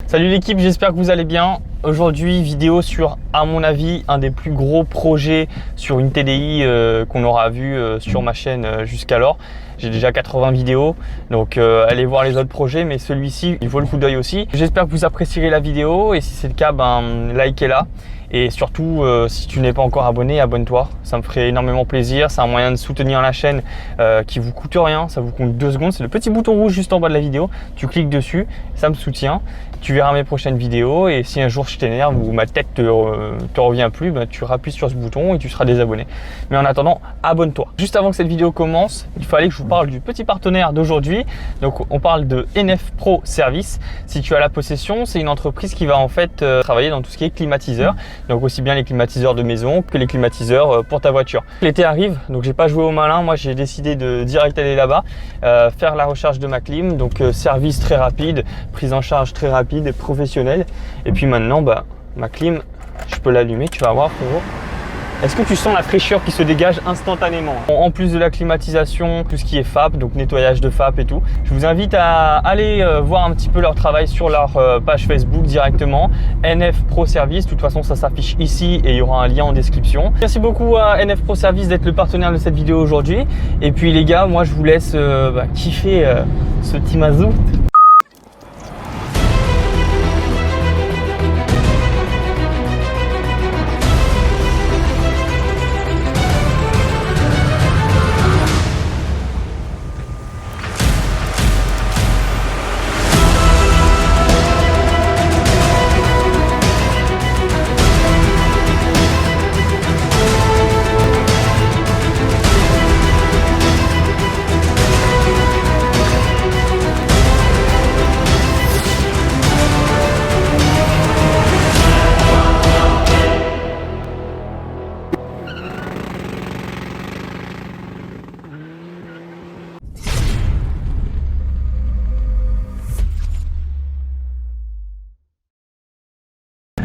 Salut l'équipe, j'espère que vous allez bien. Aujourd'hui, vidéo sur, à mon avis, un des plus gros projets sur une TDI qu'on aura vu sur ma chaîne jusqu'alors. J'ai déjà 80 vidéos, donc allez voir les autres projets, mais celui-ci, il vaut le coup d'œil aussi. J'espère que vous apprécierez la vidéo et si c'est le cas, likez-la. Et surtout, si tu n'es pas encore abonné, abonne-toi. Ça me ferait énormément plaisir. C'est un moyen de soutenir la chaîne qui vous coûte rien. Ça vous coûte 2 secondes. C'est le petit bouton rouge juste en bas de la vidéo. Tu cliques dessus, ça me soutient. Tu verras mes prochaines vidéos et si un jour je t'énerve ou ma tête te revient plus, tu appuies sur ce bouton et tu seras désabonné. Mais en attendant, abonne-toi. Juste avant que cette vidéo commence, il fallait que je vous parle du petit partenaire d'aujourd'hui. Donc on parle de NF Pro Service. Si tu as la possession, c'est une entreprise qui va en fait travailler dans tout ce qui est climatiseur. Donc aussi bien les climatiseurs de maison que les climatiseurs pour ta voiture. L'été arrive, donc j'ai pas joué au malin. Moi j'ai décidé de direct aller là-bas, faire la recharge de ma clim. Donc service très rapide, prise en charge très rapide et professionnelle. Et puis maintenant, ma clim, je peux l'allumer. Tu vas voir, frérot. Est-ce que tu sens la fraîcheur qui se dégage instantanément? En plus de la climatisation, tout ce qui est FAP, donc nettoyage de FAP et tout, je vous invite à aller voir un petit peu leur travail sur leur page Facebook directement, NF Pro Service. De toute façon, ça s'affiche ici et il y aura un lien en description. Merci beaucoup à NF Pro Service d'être le partenaire de cette vidéo aujourd'hui. Et puis les gars, moi je vous laisse kiffer ce petit mazout.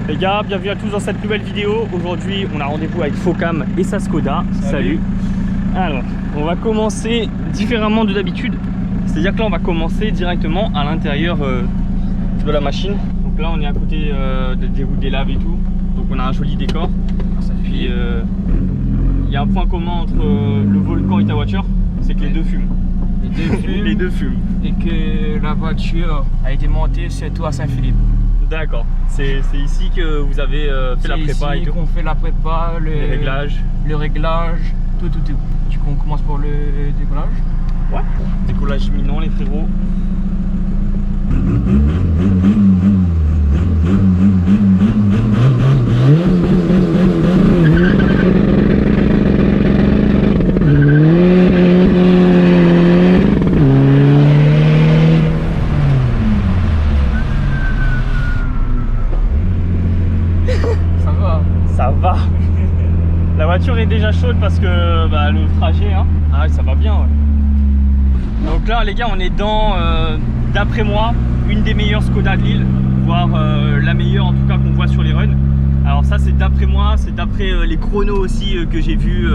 Les gars, bienvenue à tous dans cette nouvelle vidéo. Aujourd'hui, on a rendez-vous avec Focam et sa Skoda. Salut. Alors, on va commencer différemment de d'habitude. C'est-à-dire que là, on va commencer directement à l'intérieur de la machine. Donc là, on est à côté des routes des laves et tout. Donc on a un joli décor. Puis, il y a un point commun entre le Volcan et ta voiture, c'est que les deux fument. Les deux fument. Et que la voiture a été montée surtout à Saint-Philippe. D'accord, c'est ici que vous avez fait la prépa et tout. Qu'on fait la prépa, le réglage, tout. Du coup on commence pour le décollage. Ouais. Décollage imminent les frérots. Ça va. La voiture est déjà chaude parce que le trajet, ça va bien. Ouais. Donc là les gars, on est dans, d'après moi, une des meilleures Skoda de Lille, voire la meilleure en tout cas qu'on voit sur les runs. Alors ça c'est d'après moi, c'est d'après les chronos aussi que j'ai vu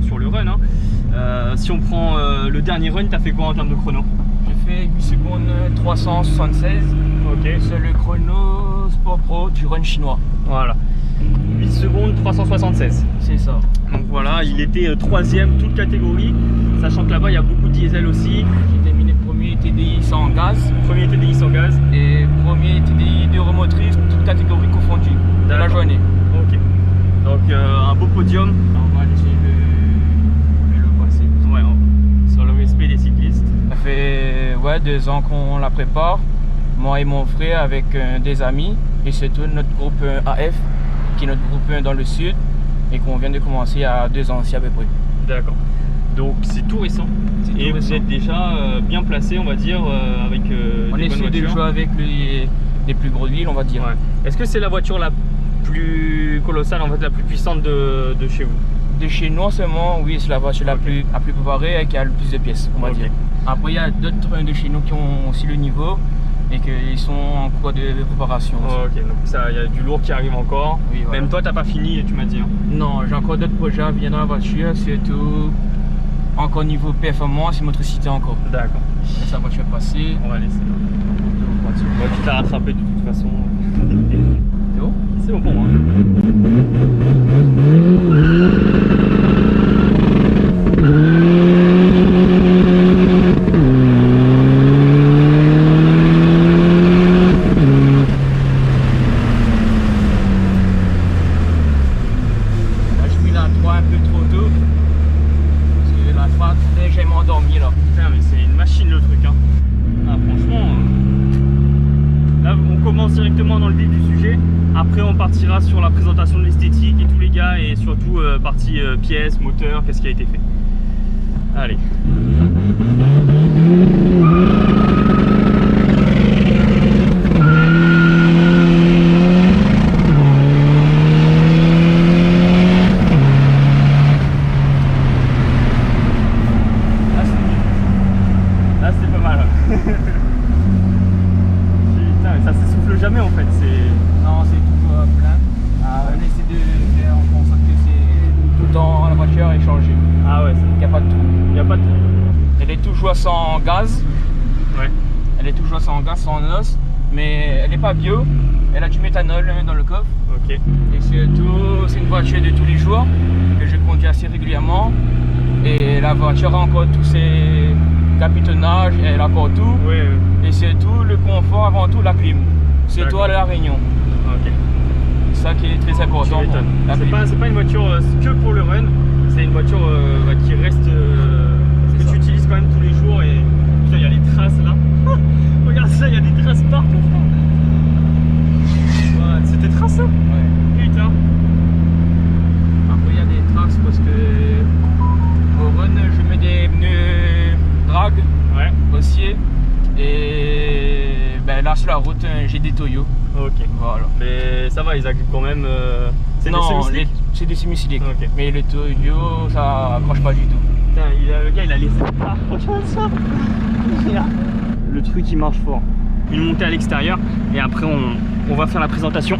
sur le run. Si on prend le dernier run, t'as fait quoi en termes de chrono? J'ai fait 8 secondes 376. Ok. C'est le chrono Sport Pro du run chinois. Voilà. 8 secondes 376. C'est ça. Donc voilà, il était 3ème toute catégorie, sachant que là-bas il y a beaucoup de diesel aussi. J'ai terminé premier TDI sans gaz. Premier TDI sans gaz. Et premier TDI de remotrice, toute catégorie confondue de la journée. Ok. Donc un beau podium. On va laisser le passer. Ouais, sur le respect des cyclistes. Ça fait 2 ans qu'on la prépare. Moi et mon frère avec des amis et surtout notre groupe AF qui est notre groupe dans le sud et qu'on vient de commencer il y a 2 ans aussi à peu près. D'accord. Donc c'est tout récent et vous êtes déjà bien placé on va dire avec on essaie de jouer avec les plus grosses villes on va dire. Ouais. Est-ce que c'est la voiture la plus colossale en fait, la plus puissante de chez vous? De chez nous seulement, oui, c'est la voiture la plus préparée et qui a le plus de pièces on va dire. Après il y a d'autres de chez nous qui ont aussi le niveau et qu'ils sont en cours de préparation. Ok, donc ça, il y a du lourd qui arrive encore. Oui, voilà. Même toi, t'as pas fini, tu m'as dit. Non, j'ai encore d'autres projets à venir dans la voiture, surtout encore niveau performance et motricité encore. D'accord. Laisse la voiture passer. On va laisser. dessus. Moi, tu t'as rattrapé de toute façon. C'est bon? C'est bon pour moi. Là, j'ai mis la 3 un peu trop tôt. Parce que la 3, j'ai m'endormi là. Putain, mais c'est une machine le truc. Hein. Ah, franchement, là, on commence directement dans le vif du sujet. Après, on partira sur la présentation de l'esthétique et tous les gars, et surtout partie pièces, moteur, qu'est-ce qui a été fait. Allez. Là, c'est pas mal. Putain, mais ça s'essouffle jamais en fait. Non, c'est toujours plein. On essaie de faire en sorte que c'est tout le temps la voiture est changée. Ah ouais, Il n'y a pas de tout. il n'y a pas de. Elle est toujours sans gaz. Ouais. Elle est toujours sans gaz, sans os. Mais elle n'est pas bio. Elle a du méthanol dans le coffre. Ok. Et surtout, c'est une voiture de tous les jours que je conduis assez régulièrement. Et la voiture a encore tous ses capitonnages, elle a encore tout. Ouais. Et surtout, le confort, avant tout, la clim. Surtout D'accord. à La Réunion. Ok. C'est ça qui est très important. Tu m'étonnes. La C'est clim. pas une voiture que pour le run. C'est une voiture qui reste. C'est que ça. tu utilises quand même tous les jours. Et putain, il y a les traces là. Regarde ça, il y a des traces partout. Ouais, c'était tracé. Ouais. Putain. Après, il y a des traces parce que au run, je mets des pneus drag Ouais. aussi. Et ben, là, sur la route, j'ai des Toyo. Ok. Voilà. Mais ça va, ils agrippent quand même. C'est des Non, semi-slick. c'est des semi-slick. Ok. Mais le Toyo, ça accroche pas du tout. Putain, le gars il a laissé. Ah, regarde ça. Le truc il marche fort. Une montée à l'extérieur et après on va faire la présentation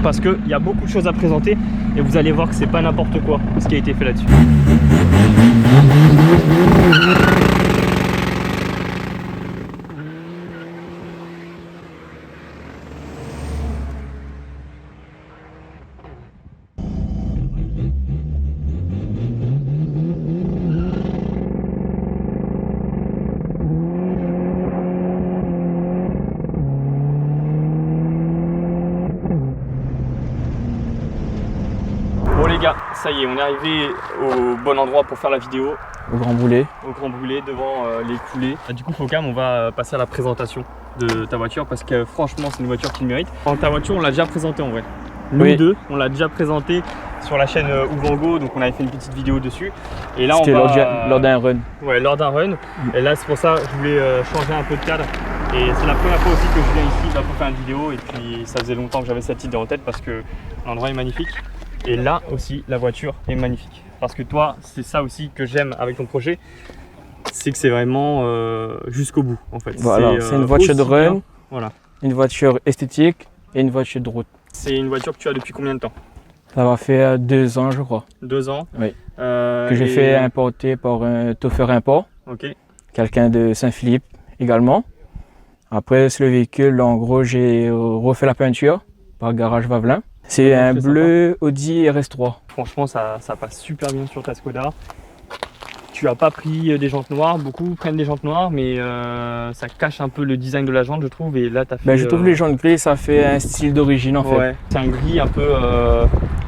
parce qu'il y a beaucoup de choses à présenter et vous allez voir que c'est pas n'importe quoi ce qui a été fait là-dessus. Bon les gars, ça y est, on est arrivé au bon endroit pour faire la vidéo, Au Grand Boulet. au Grand Brûlé devant les coulées. Du coup Focam, on va passer à la présentation de ta voiture parce que franchement c'est une voiture qui le mérite. Ta voiture on l'a déjà présentée en vrai. Nous Oui. deux, on l'a déjà présentée sur la chaîne Ouvango, donc on avait fait une petite vidéo dessus. Et là C'était on va... lors d'un run. Ouais, lors d'un run. Et là c'est pour ça que je voulais changer un peu de cadre. Et c'est la première fois aussi que je viens ici pour faire une vidéo. Et puis ça faisait longtemps que j'avais cette idée en tête parce que l'endroit est magnifique. Et là aussi la voiture est magnifique. Parce que toi, c'est ça aussi que j'aime avec ton projet. C'est que c'est vraiment jusqu'au bout en fait. Voilà, c'est une voiture de aussi run, bien. Voilà. une voiture esthétique et une voiture de route. C'est une voiture que tu as depuis combien de temps? Ça va faire 2 ans, je crois. 2 ans. Oui. Que Que j'ai fait importer par un Toffer Import, Ok. quelqu'un de Saint-Philippe également. Après, sur le véhicule, en gros, j'ai refait la peinture par Garage Vavelin. C'est un c'est bleu Audi RS3. Franchement, ça passe super bien sur ta Skoda. Tu n'as pas pris des jantes noires, beaucoup prennent des jantes noires, mais ça cache un peu le design de la jante, je trouve. Et là, tu as fait. Ben, je trouve les jantes gris, ça fait un style d'origine en fait. Ouais. C'est un gris un peu.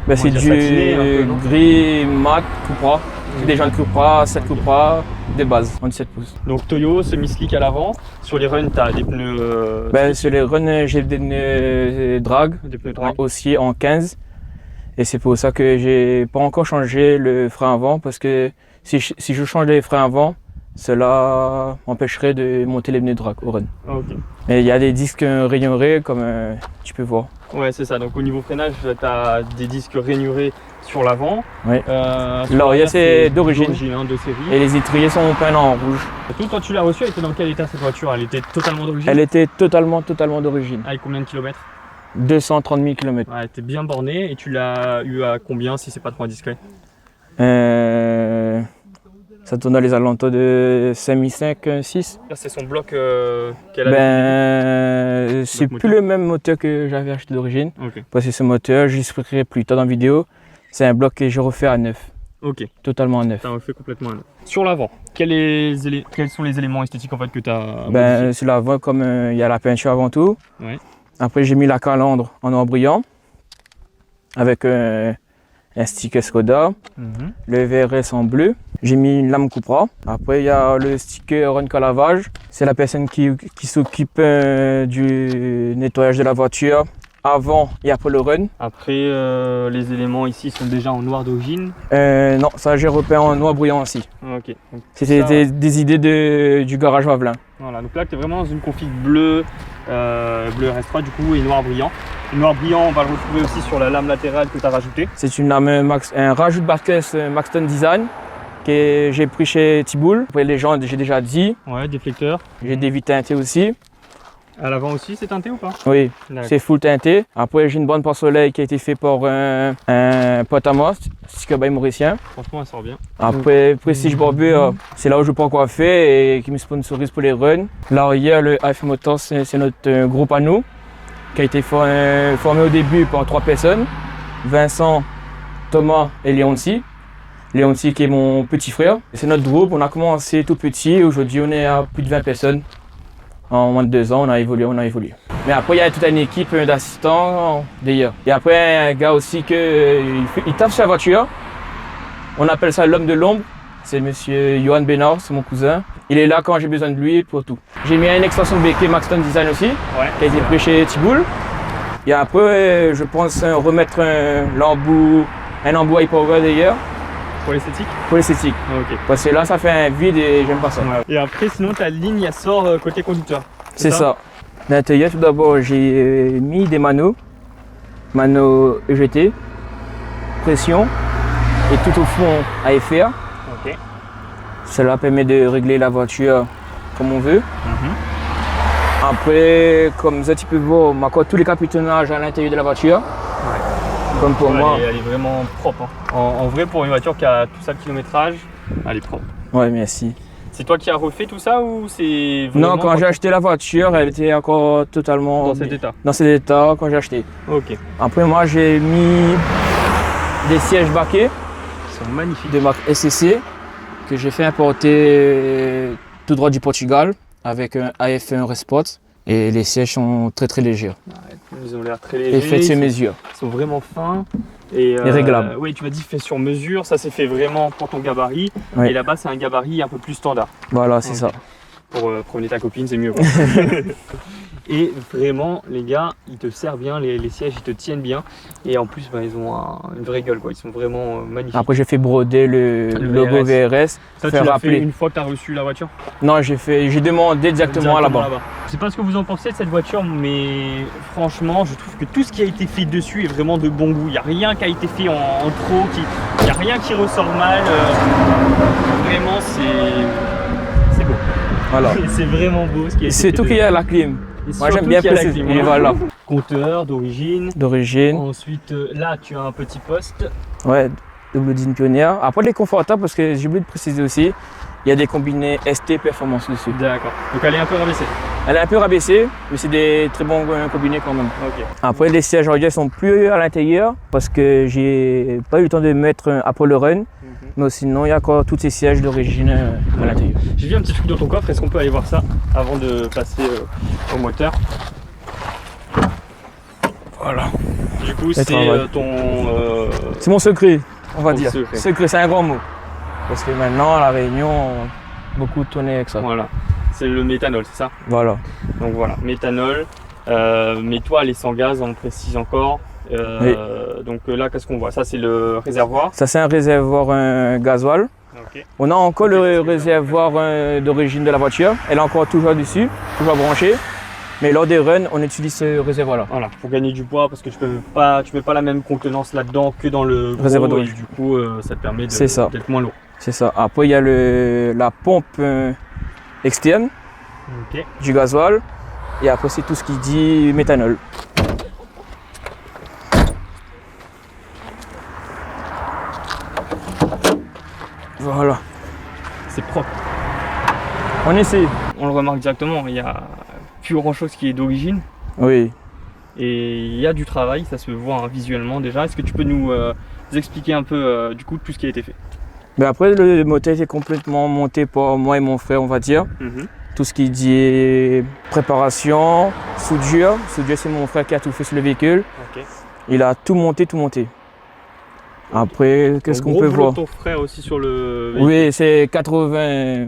Ben, c'est dire, du satiné, un peu, non gris mat Cupra. C'est des jantes Cupra, 7 Cupra de base, en 17 pouces. Donc Toyo, semi-slick à l'avant. Sur les runs, tu as des pneus. Ben, sur les runs, j'ai des pneus drag, Des pneus drag. aussi en 15. Et c'est pour ça que j'ai pas encore changé le frein avant, parce que si je change les freins avant, cela empêcherait de monter les pneus drag au run. Ah, ok. Et il y a des disques rainurés comme tu peux voir. Ouais, c'est ça. Donc au niveau freinage, tu as des disques rainurés sur l'avant. Oui. Sur L'Auria, l'arrière, c'est d'origine. hein, de série. Et les étriers sont peints en rouge. Et toi, quand tu l'as reçue, elle était dans quel état cette voiture? Elle était totalement d'origine? Elle était totalement d'origine. Avec combien de kilomètres? 230 000 km. Ouais, elle était bien bornée. Et tu l'as eu à combien si c'est pas trop indiscret? Ça tourne dans les alentours de 5005, 6. C'est son bloc qu'elle a. C'est moteur. plus le même moteur que j'avais acheté d'origine. Ok. Parce que ce moteur, j'expliquerai plus tard dans la vidéo, c'est un bloc que j'ai refait à neuf. Ok. Totalement à neuf. T'as refait complètement un neuf. Sur l'avant, quels sont les éléments esthétiques en fait que tu as Sur l'avant, comme il y a la peinture avant tout. Ouais. Après, j'ai mis la calandre en noir brillant avec un sticker Skoda. Le VRS en bleu. J'ai mis une lame Cupra. Après, il y a le sticker Run Calavage. C'est la personne qui s'occupe du nettoyage de la voiture avant et après le run. Après, les éléments ici sont déjà en noir d'origine. Non, ça j'ai repeint en noir brillant aussi. Ok. Donc, C'était des idées du garage Wavelin. Voilà, donc là tu es vraiment dans une config bleu RS3 du coup et noir brillant. Le noir brillant, on va le retrouver aussi sur la lame latérale que tu as rajoutée. C'est une lame un rajout de Barkes Maxton Design que j'ai pris chez Tiboul. Après les gens, j'ai déjà dit. Ouais, déflecteur. J'ai des vitres teintées aussi. À l'avant aussi, c'est teinté ou pas? Oui, D'accord. c'est full teinté. Après, j'ai une bande pare-soleil qui a été faite par un pote à moi, sticker by Mauricien. Franchement, elle sort bien. Après, Prestige Barbure, c'est là où je prends coiffer et qui me sponsorise pour les runs. L'arrière, le AF Motors, c'est notre groupe à nous, qui a été formé au début par 3 personnes. Vincent, Thomas et Léonti. Léonti qui est mon petit frère. C'est notre groupe, on a commencé tout petit. Aujourd'hui, on est à plus de 20 personnes. En moins de 2 ans, on a évolué. Mais après, il y a toute une équipe d'assistants d'ailleurs. Et après, un gars aussi il tape sur la voiture. On appelle ça l'homme de l'ombre. C'est monsieur Johan Bénard, c'est mon cousin. Il est là quand j'ai besoin de lui pour tout. J'ai mis une extension de béquet Maxton Design aussi, qui a été pris chez Tiboul. Et après, je pense remettre un embout Hyperware d'ailleurs. Pour l'esthétique? Pour l'esthétique. Ok. Parce que là, ça fait un vide et j'aime pas ça. Ouais. Et après, sinon, ta ligne, elle sort côté conducteur. C'est ça. L'intérieur, tout d'abord, j'ai mis des manos EGT, pression et tout au fond AFR. Ok. Cela permet de régler la voiture comme on veut. Après, comme ça, tu peux voir, on m'accorde tous les capitonnages à l'intérieur de la voiture. Ouais. Comme pour moi. Elle est vraiment propre. Hein. En vrai, pour une voiture qui a tout ça de kilométrage, elle est propre. Ouais, merci. C'est toi qui as refait tout ça ou c'est vraiment... Non, quand j'ai acheté la voiture, elle était encore totalement dans cet état? Dans cet état quand j'ai acheté. Ok. Après, moi, j'ai mis des sièges baquets. Ils sont magnifiques. De marque SCC que j'ai fait importer tout droit du Portugal avec un AF1 Resport. Et les sièges sont très très légers. Ils ont l'air très légers. Et faits sur mesure. Ils sont vraiment fins. Et réglables. Oui, tu m'as dit fait sur mesure. Ça, c'est fait vraiment pour ton gabarit. Oui. Et là-bas, c'est un gabarit un peu plus standard. Voilà, c'est ça. Pour promener ta copine, c'est mieux. Et vraiment, les gars, ils te servent bien. Les sièges, ils te tiennent bien. Et en plus, ils ont une vraie gueule. Ils sont vraiment magnifiques. Après, j'ai fait broder le logo VRS. Ça, tu l'as fait une fois que tu as reçu la voiture? Non, j'ai demandé directement là-bas. Je sais pas ce que vous en pensez de cette voiture, mais franchement, je trouve que tout ce qui a été fait dessus est vraiment de bon goût. Il n'y a rien qui a été fait en trop, il n'y a rien qui ressort mal. Vraiment, c'est beau. Voilà. C'est vraiment beau ce qui a été fait. C'est tout qu'il y a à la clim. Moi, j'aime bien préciser. Et voilà. Compteur d'origine. Ensuite, là, tu as un petit poste. Ouais, double DIN Pionnier. Après, elle est confortable parce que j'ai oublié de préciser aussi, il y a des combinés ST Performance dessus. D'accord. Donc, elle est un peu rabaissée. Elle est un peu rabaissée, mais c'est des très bons combinés quand même. Ok. Après, les sièges arrière sont plus à l'intérieur parce que j'ai pas eu le temps de mettre un Apollo Run. Mais sinon, il y a encore tous ces sièges d'origine à l'intérieur. J'ai vu un petit truc dans ton coffre, est-ce qu'on peut aller voir ça avant de passer au moteur? Voilà. Du coup, c'est ton... C'est mon secret, on va dire. Secret, c'est un grand mot. Parce que maintenant, à La Réunion, beaucoup tournaient avec ça. Voilà. C'est le méthanol, c'est ça? Voilà. Donc voilà, méthanol. Mais toi, elle est sans gaz, on précise encore. Oui. Donc là, qu'est-ce qu'on voit? Ça, c'est le réservoir. Ça, c'est un réservoir gasoil. Okay. On a encore le réservoir d'origine de la voiture. Elle est encore toujours dessus, toujours branchée. Mais lors des runs, on utilise ce réservoir-là. Voilà, pour gagner du poids, parce que tu mets pas la même contenance là-dedans que dans le réservoir d'origine. Du coup, ça te permet d'être moins lourd. C'est ça. Après, il y a la pompe externe du gasoil. Et après, c'est tout ce qui dit méthanol. Voilà. c'est propre. On essaie. On le remarque directement, il n'y a plus grand chose qui est d'origine. Oui. Et il y a du travail, ça se voit hein, visuellement déjà. Est-ce que tu peux nous expliquer un peu du coup tout ce qui a été fait? Mais après, le moteur était complètement monté par moi et mon frère, on va dire. Tout ce qui dit préparation, soudure. Soudure, c'est mon frère qui a tout fait sur le véhicule. Ok. Il a tout monté, tout monté. Après, qu'est-ce qu'on peut voir? Ton frère aussi sur le véhicule. Oui, c'est 80.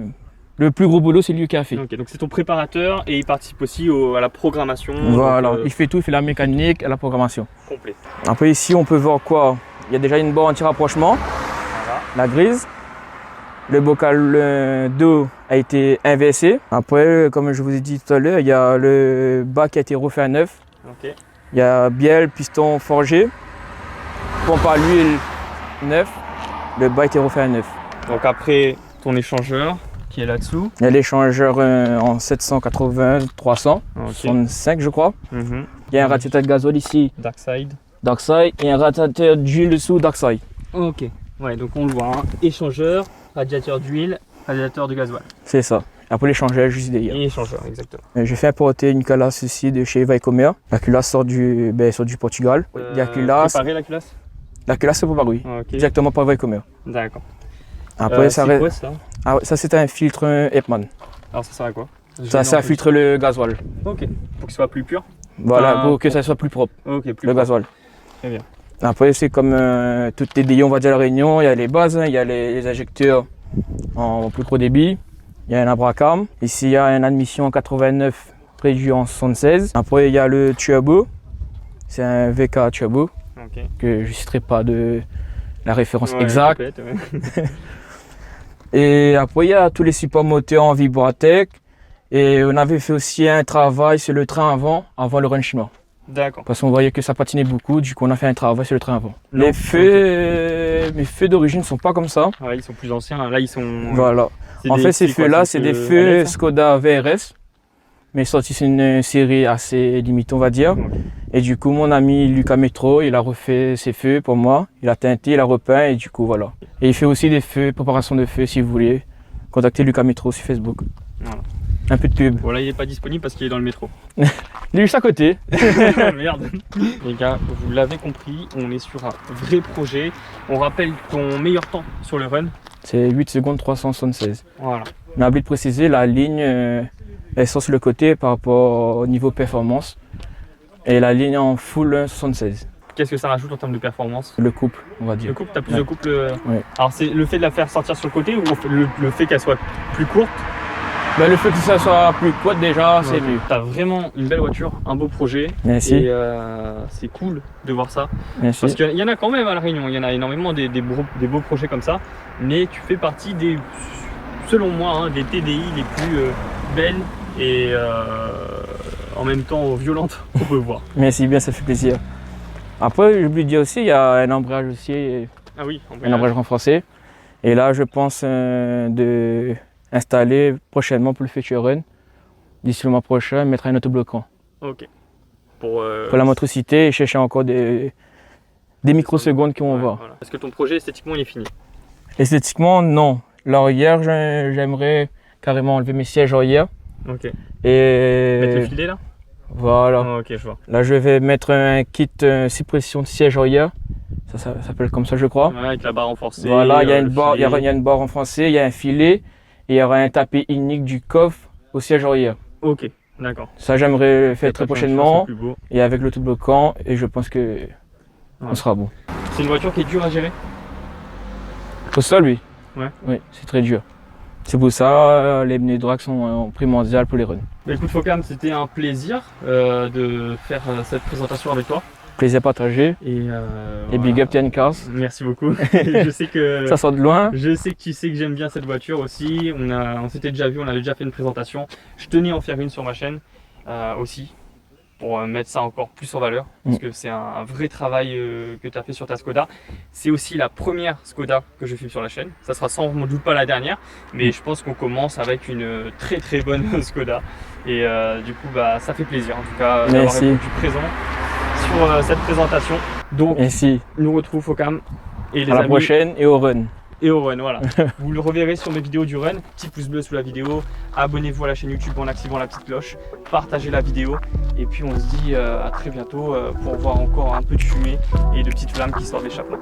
Le plus gros boulot, c'est lui qui a fait. Ok, donc c'est ton préparateur et il participe aussi à la programmation. Voilà, donc, il fait tout, il fait la mécanique et la programmation. complet. Après, ici, on peut voir quoi? Il y a déjà une borne anti-rapprochement, Voilà. la grise. Le bocal d'eau a été inversé. Après, comme je vous ai dit tout à l'heure, il y a le bas qui a été refait à neuf. Ok. Il y a bielle, piston forgé, pompe à l'huile neuf. Le bas a été refait à neuf. Donc après ton échangeur qui est là-dessous. Il y a l'échangeur en 780-300, Ok. 65 je crois. Mhm. Il y a un radiateur de gasoil ici, Dark side. dark side, et un radiateur d'huile dessous, dark side. Ok. Ouais, donc on le voit. Hein. Échangeur, radiateur d'huile, radiateur de gasoil. C'est ça. Après l'échangeur juste derrière. Et échangeur, exactement. J'ai fait importer une culasse ici de chez Vaicomer. La culasse sort du Portugal. La culasse, Préparer la culasse. c'est pour Paris, Ok. directement par Vaicomer. D'accord. Après, ça c'est reste. quoi ça? Ah ouais, ça c'est un filtre Epman. Alors ça sert à quoi? Ça filtre le gasoil. Ok. Pour qu'il soit plus pur. Voilà, Ah, pour que ça soit plus propre, Ok, plus le propre. gasoil. Très bien. Après, c'est comme toutes les DI, on va dire à la Réunion. Il y a les bases, hein, il y a les injecteurs en plus gros débit. Il y a un abracam. Ici, il y a une admission en 89 réduit en 76. Après, il y a le turbo. C'est un VK turbo Ok. que je ne citerai pas de la référence Ouais, exacte. peut-être, ouais. Et après, il y a tous les supports moteurs en Vibratech. Et on avait fait aussi un travail sur le train avant le run chinois. D'accord. Parce qu'on voyait que ça patinait beaucoup, du coup on a fait un travail sur le train avant. Non, Les feux, mes feux d'origine ne sont pas comme ça. Ouais, ils sont plus anciens. Là, ils sont. Voilà. En fait, ces feux-là, c'est des feux Skoda VRS. Mais sortis sur une série assez limitée, on va dire. Ok. Et du coup, mon ami Lucas Métro, il a refait ses feux pour moi. Il a teinté, il a repeint et du coup, voilà. Et il fait aussi des feux, préparation de feux si vous voulez. Contactez Lucas Métro sur Facebook. Voilà. Un peu de pub. Voilà, il n'est pas disponible parce qu'il est dans le métro. Il est juste à côté. Merde. Les gars, vous l'avez compris, on est sur un vrai projet. On rappelle ton meilleur temps sur le run. C'est 8 secondes 376. Voilà. On a oublié de préciser, la ligne elle sort sur le côté par rapport au niveau performance. Et la ligne en full 1,76. Qu'est-ce que ça rajoute en termes de performance? Le couple, on va Le dire. couple, t'as plus Ouais. de couple. Ouais. Alors c'est le fait de la faire sortir sur le côté ou le fait qu'elle soit plus courte? Ben, le fait que ça soit plus court déjà, c'est mieux. T'as vraiment une belle voiture, un beau projet. Merci. Et c'est cool de voir ça. Merci. Parce qu'il y en a quand même à La Réunion, il y en a énormément des beaux projets comme ça. Mais tu fais partie des, selon moi, hein, des TDI les plus belles et en même temps violentes qu'on peut voir. Merci bien, ça fait plaisir. Après, j'ai oublié de dire aussi, il y a un embrayage aussi, Ah oui, un embrayage renforcé. Et là, je pense de installer prochainement pour le Future Run. D'ici le mois prochain, mettre un autobloquant. Ok. Pour la motricité et chercher encore des microsecondes qui vont voir. Voilà. Est-ce que ton projet esthétiquement il est fini? Esthétiquement, non. L'arrière, j'aimerais carrément enlever mes sièges arrière. Ok. Et Mettre le filet là? voilà. Ah, ok, je vois. Là, je vais mettre un kit suppression de siège arrière. Ça s'appelle comme ça, je crois. Ouais, avec la barre renforcée. Voilà, il y a une le barre, il filet. y a une barre renforcée, il y a un filet et il y aura un tapis unique du coffre au siège arrière. Ok, d'accord. Ça, j'aimerais le faire Le très tapis prochainement c'est plus beau. et avec l'autobloquant et je pense que on sera bon. C'est une voiture qui est dure à gérer? Au sol, oui. Ouais. Oui, c'est très dur. C'est pour ça les pneus drag sont primordiales pour les runs. Bah, écoute Focam, c'était un plaisir de faire cette présentation avec toi. Plaisir partagé Et big voilà. up TN Cars. Merci beaucoup. Je sais que Ça sort de loin. je sais que tu sais que j'aime bien cette voiture aussi. On s'était déjà vu, on avait déjà fait une présentation. Je tenais à en faire une sur ma chaîne aussi pour mettre ça encore plus en valeur parce que c'est un vrai travail que tu as fait sur ta Skoda. C'est aussi la première Skoda que je filme sur la chaîne. Ça sera sans doute pas la dernière, mais je pense qu'on commence avec une très très bonne Skoda et du coup bah ça fait plaisir en tout cas d'avoir Merci. répondu présent sur cette présentation. Donc Merci. nous retrouve Focam et les À la amis. prochaine et au run. et au run, voilà. Vous le reverrez sur mes vidéos du run. Petit pouce bleu sous la vidéo, abonnez-vous à la chaîne YouTube en activant la petite cloche, partagez la vidéo et puis on se dit à très bientôt pour voir encore un peu de fumée et de petites flammes qui sortent d'échappement.